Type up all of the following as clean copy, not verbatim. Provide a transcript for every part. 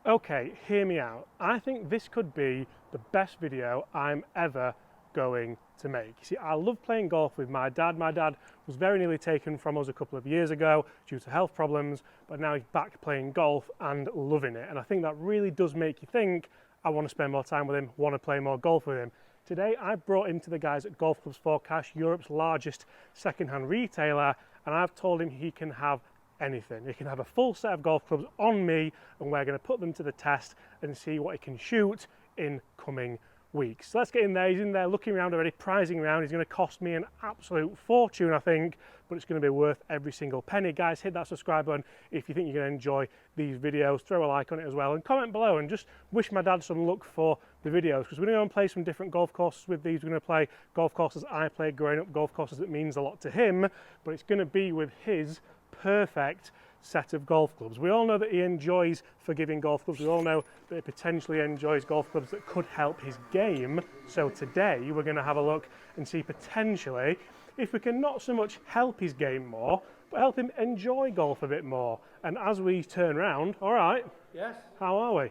Okay, hear me out. I think this could be the best video I'm ever going to make. You see, I love playing golf with my dad. My dad was very nearly taken from us a couple of years ago due to health problems, but now he's back playing golf and loving it. And I think that really does make you think, I want to spend more time with him, want to play more golf with him. Today, I brought him to the guys at Golf Clubs for Cash, Europe's largest second-hand retailer, and I've told him he can have anything. He can have a full set of golf clubs on me, and we're going to put them to the test and see what he can shoot in coming weeks. So let's get in there. He's in there looking around already, pricing around. He's going to cost me an absolute fortune, I think, but it's going to be worth every single penny. Guys, hit that subscribe button if you think you're going to enjoy these videos. Throw a like on it as well, and comment below and just wish my dad some luck for the videos, because we're going to go and play some different golf courses with these. We're going to play golf courses I played growing up, golf courses that means a lot to him, but it's going to be with his perfect set of golf clubs. We all know that he enjoys forgiving golf clubs. We all know that he potentially enjoys golf clubs that could help his game. So today we're going to have a look and see potentially if we can not so much help his game more, but help him enjoy golf a bit more. And as we turn around, all right, Yes, how are we?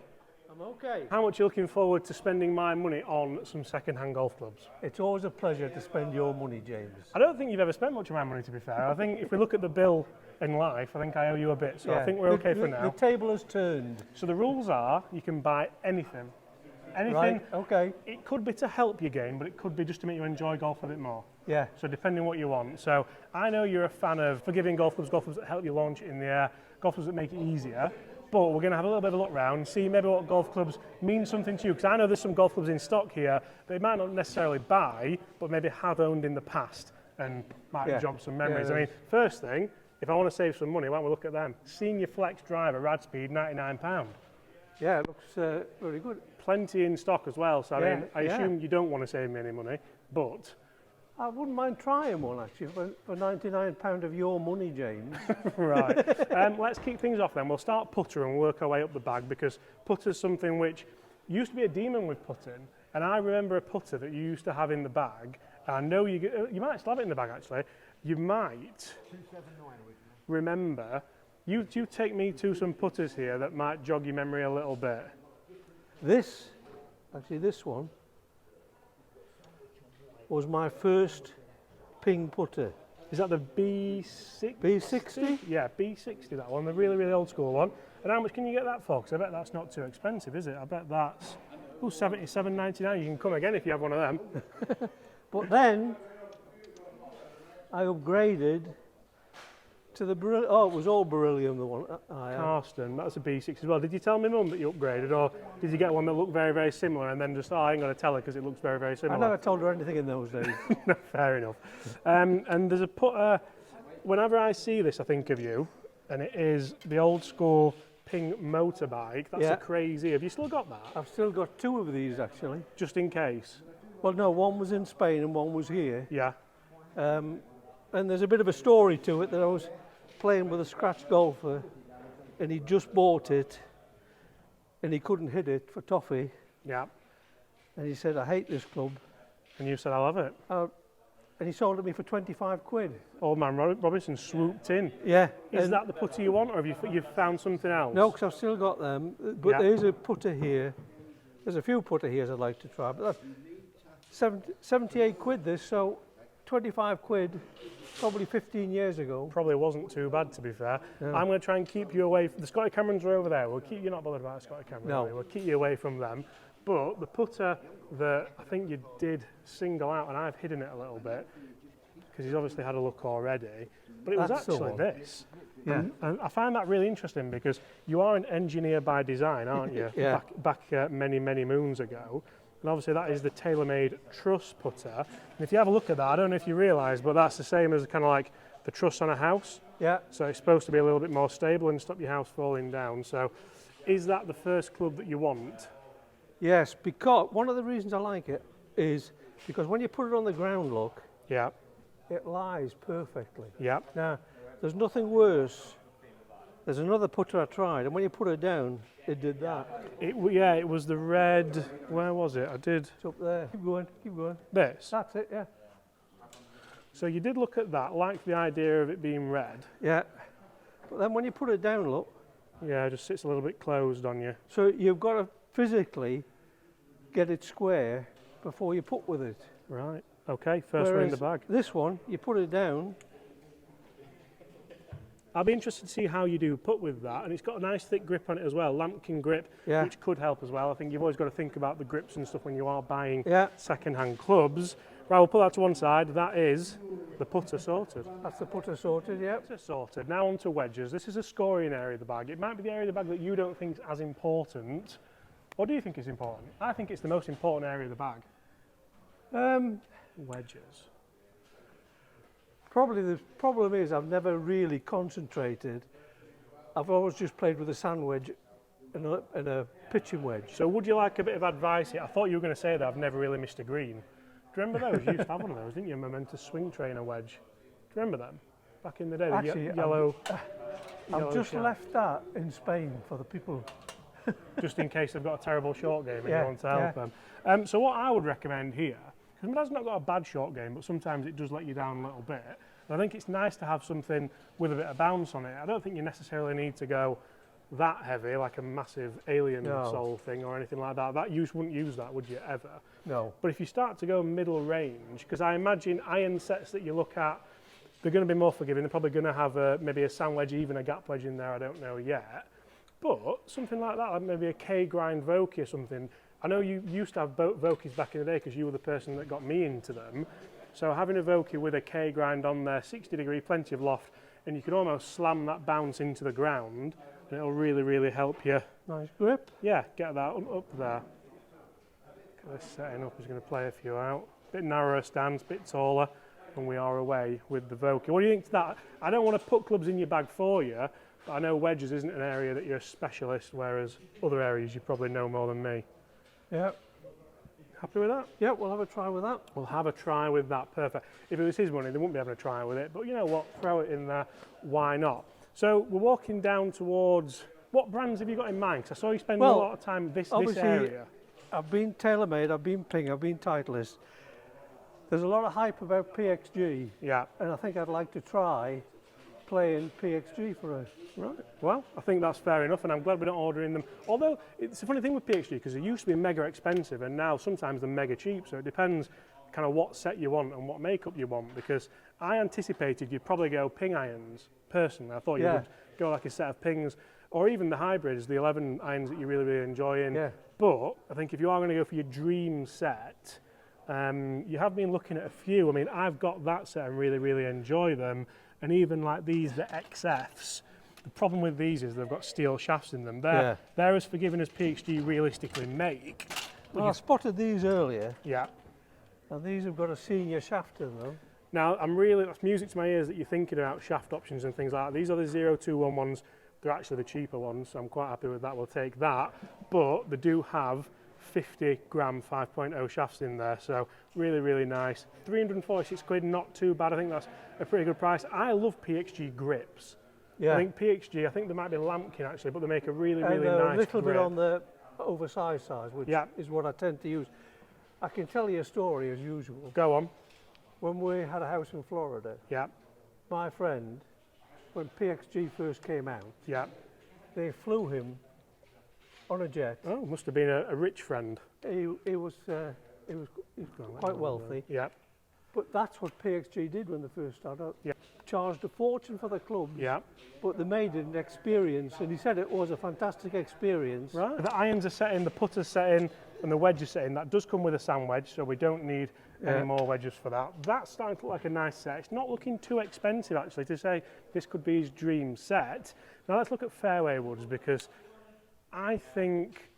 I'm okay. How much are you looking forward to spending my money on some second-hand golf clubs? It's always a pleasure to spend your money, James. I don't think you've ever spent much of my money, to be fair. I think if we look at the bill in life, I think I owe you a bit, so I think we're okay for now. The table has turned. So the rules are you can buy anything. Anything. Right, okay. It could be to help your game, but it could be just to make you enjoy golf a bit more. Yeah. So depending what you want. So I know you're a fan of forgiving golf clubs that help you launch it in the air, golf clubs that make it easier. But we're going to have a little bit of a look round, see maybe what golf clubs mean something to you. Because I know there's some golf clubs in stock here that you might not necessarily buy, but maybe have owned in the past and might jog some memories. Yeah, I mean, first thing, if I want to save some money, why don't we look at them? Senior Flex Driver, rad speed, £99. Yeah, it looks very good. Plenty in stock as well, so I mean, I yeah. assume you don't want to save me any money, but I wouldn't mind trying one, actually, for £99 of your money, James. right. Let's kick things off then. We'll start putter and work our way up the bag, because putter's something which used to be a demon with putting, and I remember a putter that you used to have in the bag, and I know you might still have it in the bag actually. You might remember, you take me to some putters here that might jog your memory a little bit. This one was my first ping putter. Is that the B60? B60? Yeah, B60, that one, the really, really old school one. And how much can you get that for? Because I bet that's not too expensive, is it? I bet that's $77.99. You can come again if you have one of them. But then I upgraded to the it was all beryllium, the one I had. Carsten, that's a B60 as well. Did you tell my mum that you upgraded, or did you get one that looked very, very similar and then just, I ain't going to tell her because it looks very, very I similar? never told her anything in those days. No, fair enough. And there's a putter, whenever I see this, I think of you, and it is the old school Ping motorbike. That's a crazy. Have you still got that? I've still got two of these, actually. Just in case? Well, no, one was in Spain and one was here. Yeah. And there's a bit of a story to it that I was playing with a scratch golfer and he just bought it and he couldn't hit it for toffee. Yeah. And he said, I hate this club. And you said, I love it. And he sold it me for 25 quid. Old man Robinson swooped in. Yeah. Is that the putter you want, or have you found something else? No, because I've still got them. But there is a putter here. There's a few putter here I'd like to try. But that's 78 quid this, so 25 quid, probably 15 years ago. Probably wasn't too bad, to be fair. No. I'm going to try and keep you away from the Scotty Camerons are over there. We'll keep you not bothered about Scotty Cameron. No. We'll keep you away from them. But the putter that I think you did single out, and I've hidden it a little bit because he's obviously had a look already, but it was That's the actually one. this. Yeah. And I find that really interesting because you are an engineer by design, aren't you? Yeah. Back many, many moons ago. And obviously that is the TaylorMade truss putter. And if you have a look at that, I don't know if you realise, but that's the same as kind of like the truss on a house. Yeah. So it's supposed to be a little bit more stable and stop your house falling down. So is that the first club that you want? Yes, because one of the reasons I like it is because when you put it on the ground, look, Yeah. it lies perfectly. Yeah. Now, there's nothing worse. There's another putter I tried, and when you put it down, it did that. It was the red. Where was it? I did It's up there. Keep going, keep going. this. That's it, yeah. So you did look at that, like the idea of it being red. Yeah. But then when you put it down, look, Yeah, it just sits a little bit closed on you. So you've got to physically get it square before you put with it. Right. Okay, first one in the bag. This one, you put it down. I'll be interested to see how you do put with that, and it's got a nice thick grip on it as well, lambkin grip, Yeah. which could help as well. I think you've always got to think about the grips and stuff when you are buying Yeah. second-hand clubs. Right, we'll put that to one side. That is the putter sorted. That's the putter sorted, yeah. Putter sorted. Now on to wedges. This is a scoring area of the bag. It might be the area of the bag that you don't think is as important. Or do you think it's important? I think it's the most important area of the bag. Wedges. Probably the problem is I've never really concentrated. I've always just played with a sand wedge and a pitching wedge. So would you like a bit of advice here? I thought you were going to say that I've never really missed a green. Do you remember those? You used to have one of those, didn't you? Momentous swing trainer wedge. Do you remember them? Back in the day, Actually, the yellow. I've just shell. left that in Spain for the people. Just in case they've got a terrible short game and Yeah, you want to help them. So what I would recommend here, because my dad's not got a bad short game, but sometimes it does let you down a little bit. And I think it's nice to have something with a bit of bounce on it. I don't think you necessarily need to go that heavy, like a massive alien soul thing or anything like that. Wouldn't use that, would you, ever? No. But if you start to go middle range, because I imagine iron sets that you look at, they're going to be more forgiving. They're probably going to have maybe a sand wedge, even a gap wedge in there, I don't know yet. But something like that, like maybe a K-grind Vokey or something. I know you used to have Vokeys back in the day because you were the person that got me into them. So having a Vokey with a K-grind on there, 60 degree, plenty of loft, and you can almost slam that bounce into the ground, and it'll really, really help you. Nice grip. Yeah, get that up there. Get this setting up is going to play a few out. Bit narrower stance, bit taller, and we are away with the Vokey. What do you think to that? I don't want to put clubs in your bag for you, but I know wedges isn't an area that you're a specialist, whereas other areas you probably know more than me. Yeah. Happy with that? Yeah, we'll have a try with that. We'll have a try with that, perfect. If it was his money, they wouldn't be having a try with it, but you know what, throw it in there, why not? So we're walking down towards, what brands have you got in mind? Because I saw you spend a lot of time this area. I've been TaylorMade, I've been Ping, I've been Titleist. There's a lot of hype about PXG, Yeah. and I think I'd like to try playing PXG for us. Right. Well, I think that's fair enough, and I'm glad we're not ordering them. Although, it's a funny thing with PXG, because they used to be mega expensive, and now sometimes they're mega cheap, so it depends kind of what set you want and what makeup you want, because I anticipated you'd probably go Ping irons, personally. I thought you would go like a set of Pings, or even the hybrids, the 11 irons that you really, really enjoy in. Yeah. But I think if you are going to go for your dream set, you have been looking at a few. I mean, I've got that set and really, really enjoy them. And even like these, the XFs, the problem with these is they've got steel shafts in them. They're as forgiving as PXG realistically make. Well, I spotted these earlier, Yeah. and these have got a senior shaft in them. Now, that's music to my ears that you're thinking about shaft options and things like that. These are the 0211 ones. They're actually the cheaper ones, so I'm quite happy with that. We'll take that. But they do have 50 gram 5.0 shafts in there, so really, really nice. 346 quid, not too bad. I think that's a pretty good price. I love PXG grips. Yeah. I think PXG, I think there might be lambkin actually, but they make a really, really and nice a little grip. bit on the oversized size, which is what I tend to use. I can tell you a story as usual. Go on. When we had a house in Florida, Yeah, my friend, when PXG first came out, yeah. they flew him on a jet. Oh, must have been a rich friend. He was quite wealthy, Yeah, but that's what PXG did when they first started out. Yeah. Charged a fortune for the clubs, yeah. but they made it an experience, and he said it was a fantastic experience. Right. The irons are set in, the putter's set in, and the wedge is set in. That does come with a sand wedge, so we don't need any more wedges for that. That's starting to look like a nice set. It's not looking too expensive, actually, to say this could be his dream set. Now let's look at fairway woods, because I think,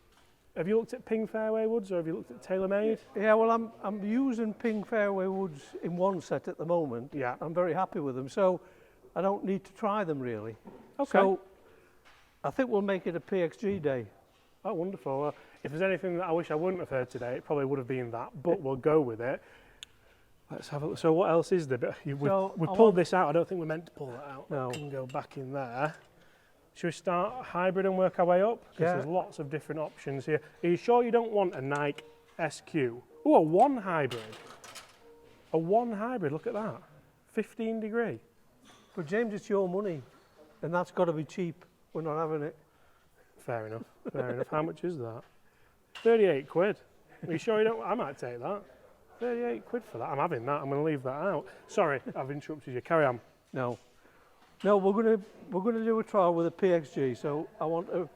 have you looked at Ping fairway woods, or have you looked at TaylorMade? Yeah, well, I'm using Ping fairway woods in one set at the moment. Yeah. I'm very happy with them, so I don't need to try them really. Okay. So I think we'll make it a PXG day. Oh, wonderful. Well, if there's anything that I wish I wouldn't have heard today, it probably would have been that, but we'll go with it. Let's have a look. So what else is there? We pulled this out. I don't think we're meant to pull that out. No. We can go back in there. Should we start hybrid and work our way up? Because Yeah. there's lots of different options here. Are you sure you don't want a Nike SQ? Oh, a one hybrid. A one hybrid, look at that. 15 degree. But James, it's your money, and that's got to be cheap. We're not having it. Fair enough, fair enough. How much is that? 38 quid. Are you sure you don't? I might take that. 38 quid for that. I'm having that. I'm going to leave that out. Sorry, I've interrupted you. Carry on. No, we're gonna do a trial with a PXG. So I want to.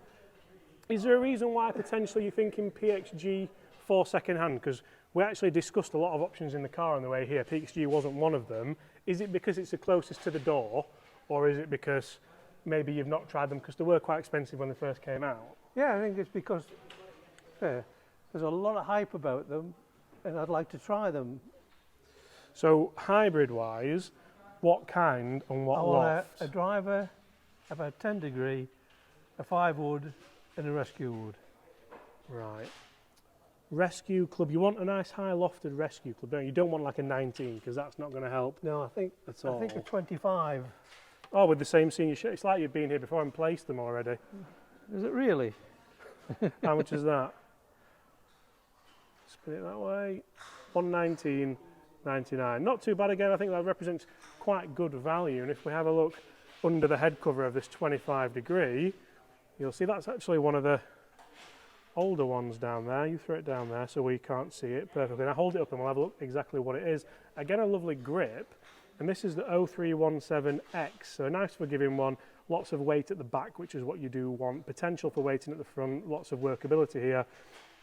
Is there a reason why potentially you're thinking PXG for second hand? Because we actually discussed a lot of options in the car on the way here. PXG wasn't one of them. Is it because it's the closest to the door, or is it because maybe you've not tried them because they were quite expensive when they first came out? Yeah, I think it's because there's a lot of hype about them, and I'd like to try them. So hybrid-wise, what kind and what I want loft? a driver, about 10 degree, a 5 wood, and a rescue wood. Right. Rescue club. You want a nice high lofted rescue club, don't you? You don't want like a 19 because that's not going to help No, I think a 25. Oh, with the same senior shirt. It's like you've been here before and placed them already. Is it really? How much is that? Spin it that way. 119.99. Not too bad again. I think that represents quite good value. And if we have a look under the head cover of this 25 degree, you'll see that's actually one of the older ones down there. You throw it down there so we can't see it perfectly. Now hold it up and we'll have a look exactly what it is. Again, a lovely grip. And this is the 0317X, so a nice forgiving one. Lots of weight at the back, which is what you do want. Potential for weighting at the front, lots of workability here,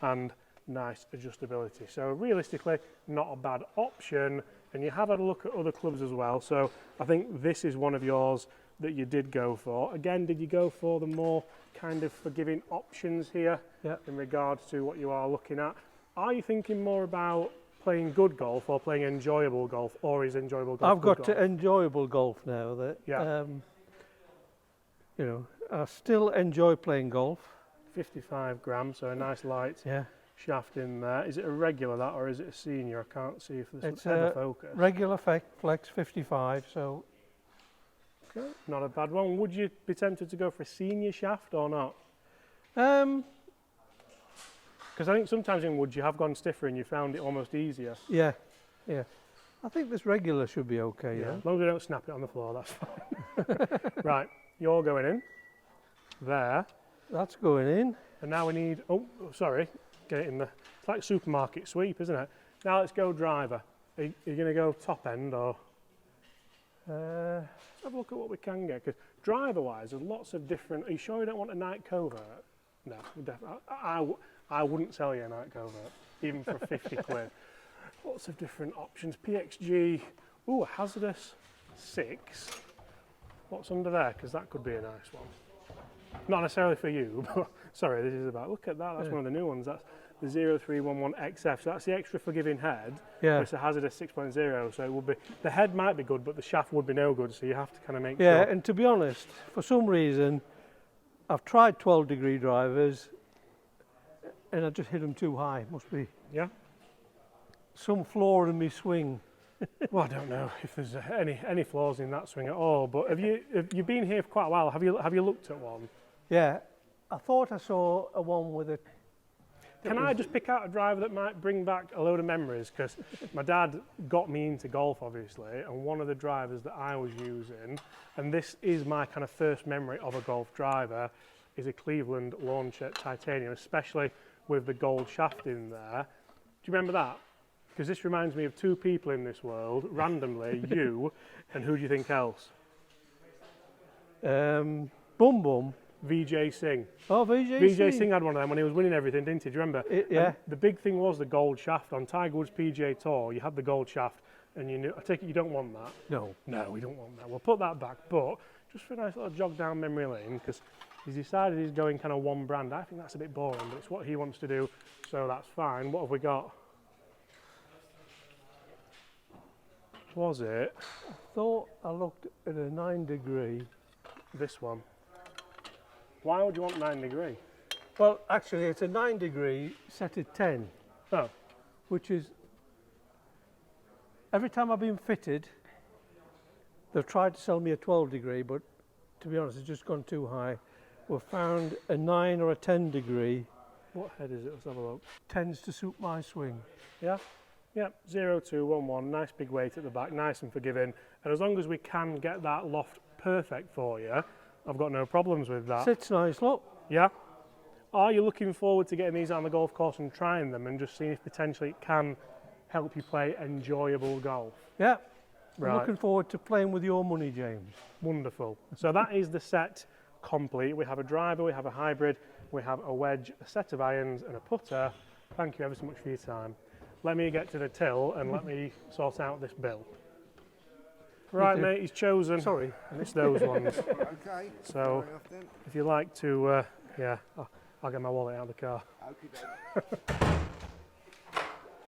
and nice adjustability. So realistically, not a bad option. And you have had a look at other clubs as well. So I think this is one of yours that you did go for. Again, did you go for the more kind of forgiving options here in regards to what you are looking at? Are you thinking more about playing good golf or playing enjoyable golf, or is enjoyable golf I've got golf? to enjoyable golf now. That you know, I still enjoy playing golf. 55 grams, so a nice light Yeah, shaft in there. Is it a regular that, or is it a senior? I can't see if this it's would ever a focus. regular flex 55. So Okay, not a bad one. Would you be tempted to go for a senior shaft or not? Because I think sometimes in wood you have gone stiffer and you found it almost easier. yeah. I think this regular should be okay. Yeah, Yeah. as long as we don't snap it on the floor, that's fine. Right, you're going in. There. That's going in. And now we need, oh, sorry, get it in the, it's like supermarket sweep, isn't it? Now let's go driver. Are you going to go top end or? Let's have a look at what we can get, because driver-wise, there's lots of different, are you sure you don't want a night covert? No, definitely. I wouldn't sell you a night covert, even for 50 quid. Lots of different options. PXG, ooh, a hazardous 6. What's under there? Because that could be a nice one. Not necessarily for you, but sorry, this is about, look at that, that's one of the new ones. That's the 0311XF, so that's the extra forgiving head. Yeah. It's a hazardous 6.0, so it would be, the head might be good, but the shaft would be no good, so you have to kind of make sure. Yeah, and to be honest, for some reason, I've tried 12 degree drivers and I just hit them too high. Must be some flaw in my swing. Well, I don't know if there's any flaws in that swing at all, but have you been here for quite a while? Have you looked at one? Yeah, I thought I saw a one with a... Can I just pick out a driver that might bring back a load of memories? Because my dad got me into golf, obviously, and one of the drivers that I was using, and this is my kind of first memory of a golf driver, is a Cleveland Launcher Titanium, especially with the gold shaft in there. Do you remember that? Because this reminds me of two people in this world, randomly, you, and who do you think else? Bum Bum. Vijay Singh. Oh, Vijay Vijay Singh had one of them when he was winning everything, didn't he? Do you remember? Yeah. And the big thing was the gold shaft. On Tiger Woods PGA Tour, you had the gold shaft, and you knew, I take it you don't want that? No. No, we don't want that. We'll put that back, but just for a nice little jog down memory lane, because he's decided he's going kind of one brand. I think that's a bit boring, but it's what he wants to do, so that's fine. What have we got? Was it? I thought I looked at a 9 degree. This one. Why would you want 9 degree? Well, actually, it's a 9 degree set at 10. Oh. Which is, every time I've been fitted, they've tried to sell me a 12 degree, but to be honest, it's just gone too high. We've found a 9 or a 10 degree. What head is it? Let's have a look. Tends to suit my swing. Yeah? Yeah, 0211, nice big weight at the back, nice and forgiving. And as long as we can get that loft perfect for you, I've got no problems with that. Sits nice, look. Yeah? are you looking forward to getting these out on the golf course and trying them and just seeing if potentially it can help you play enjoyable golf? Yeah, I'm Right. looking forward to playing with your money, James. Wonderful. So that is the set complete. We have a driver, we have a hybrid, we have a wedge, a set of irons and a putter. Thank you ever so much for your time. Let me get to the till and let me sort out this bill. Right, mate, he's chosen. Sorry. It's those ones. Okay. So Fair enough then. if you like to, yeah, I'll get my wallet out of the car. Okey-doke.